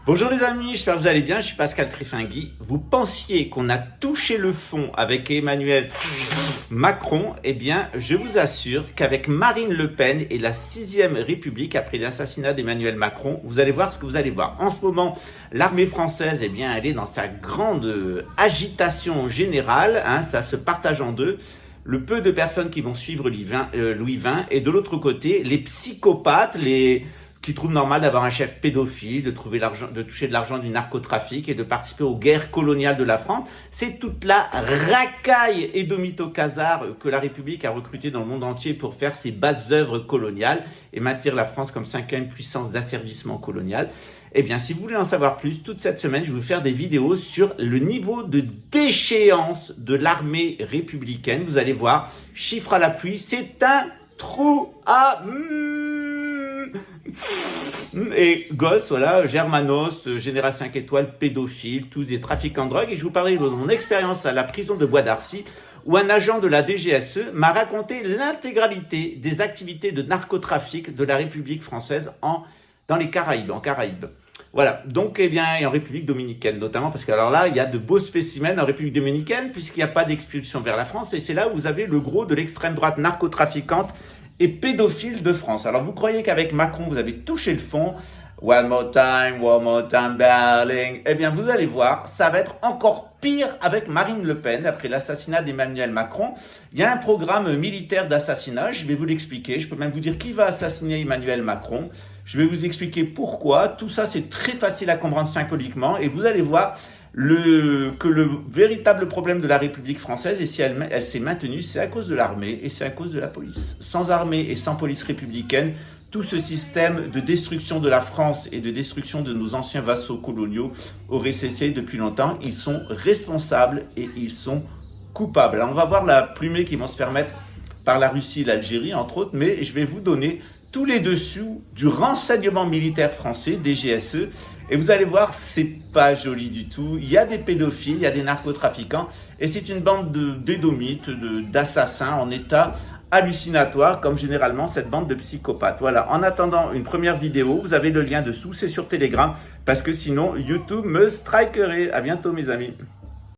Bonjour les amis, j'espère que vous allez bien, je suis Pascal Trifingui. Vous pensiez qu'on a touché le fond avec Emmanuel Macron? Eh bien, je vous assure qu'avec Marine Le Pen et la 6e République, après l'assassinat d'Emmanuel Macron, vous allez voir ce que vous allez voir. En ce moment, l'armée française, eh bien, elle est dans sa grande agitation générale, ça se partage en deux. Le peu de personnes qui vont suivre Louis XX et de l'autre côté, les psychopathes, qui trouvent normal d'avoir un chef pédophile, de toucher de l'argent du narcotrafic et de participer aux guerres coloniales de la France. C'est toute la racaille édomito-khazare que la République a recrutée dans le monde entier pour faire ses basses œuvres coloniales et maintenir la France comme 5e puissance d'asservissement colonial. Eh bien, si vous voulez en savoir plus, toute cette semaine, je vais vous faire des vidéos sur le niveau de déchéance de l'armée républicaine. Vous allez voir, chiffre à la pluie, c'est un trou à... Et gosses, voilà, Germanos, génération 5 étoiles, pédophiles, tous des trafiquants de drogue. Et je vous parlerai de mon expérience à la prison de Bois d'Arcy, où un agent de la DGSE m'a raconté l'intégralité des activités de narcotrafic de la République française dans les Caraïbes, en Caraïbes. Voilà, donc eh bien, et en République dominicaine notamment, parce que alors là, il y a de beaux spécimens en République dominicaine, puisqu'il n'y a pas d'expulsion vers la France, et c'est là où vous avez le gros de l'extrême droite narcotrafiquante et pédophile de France. Alors vous croyez qu'avec Macron, vous avez touché le fond, one more time, darling. Eh bien, vous allez voir, ça va être encore pire avec Marine Le Pen, après l'assassinat d'Emmanuel Macron. Il y a un programme militaire d'assassinat, je vais vous l'expliquer. Je peux même vous dire qui va assassiner Emmanuel Macron. Je vais vous expliquer pourquoi. Tout ça, c'est très facile à comprendre symboliquement. Et vous allez voir que le véritable problème de la République française, et si elle s'est maintenue, c'est à cause de l'armée et c'est à cause de la police. Sans armée et sans police républicaine, tout ce système de destruction de la France et de destruction de nos anciens vassaux coloniaux aurait cessé depuis longtemps. Ils sont responsables et ils sont coupables. Alors on va voir la plumée qui vont se faire mettre par la Russie et l'Algérie, entre autres, mais je vais vous donner tous les dessous du renseignement militaire français, DGSE, et vous allez voir, c'est pas joli du tout. Il y a des pédophiles, il y a des narcotrafiquants, et c'est une bande d'édomites, d'assassins en état hallucinatoire, comme généralement cette bande de psychopathes. Voilà, en attendant une première vidéo, vous avez le lien dessous, c'est sur Telegram, parce que sinon YouTube me strikerait. À bientôt mes amis.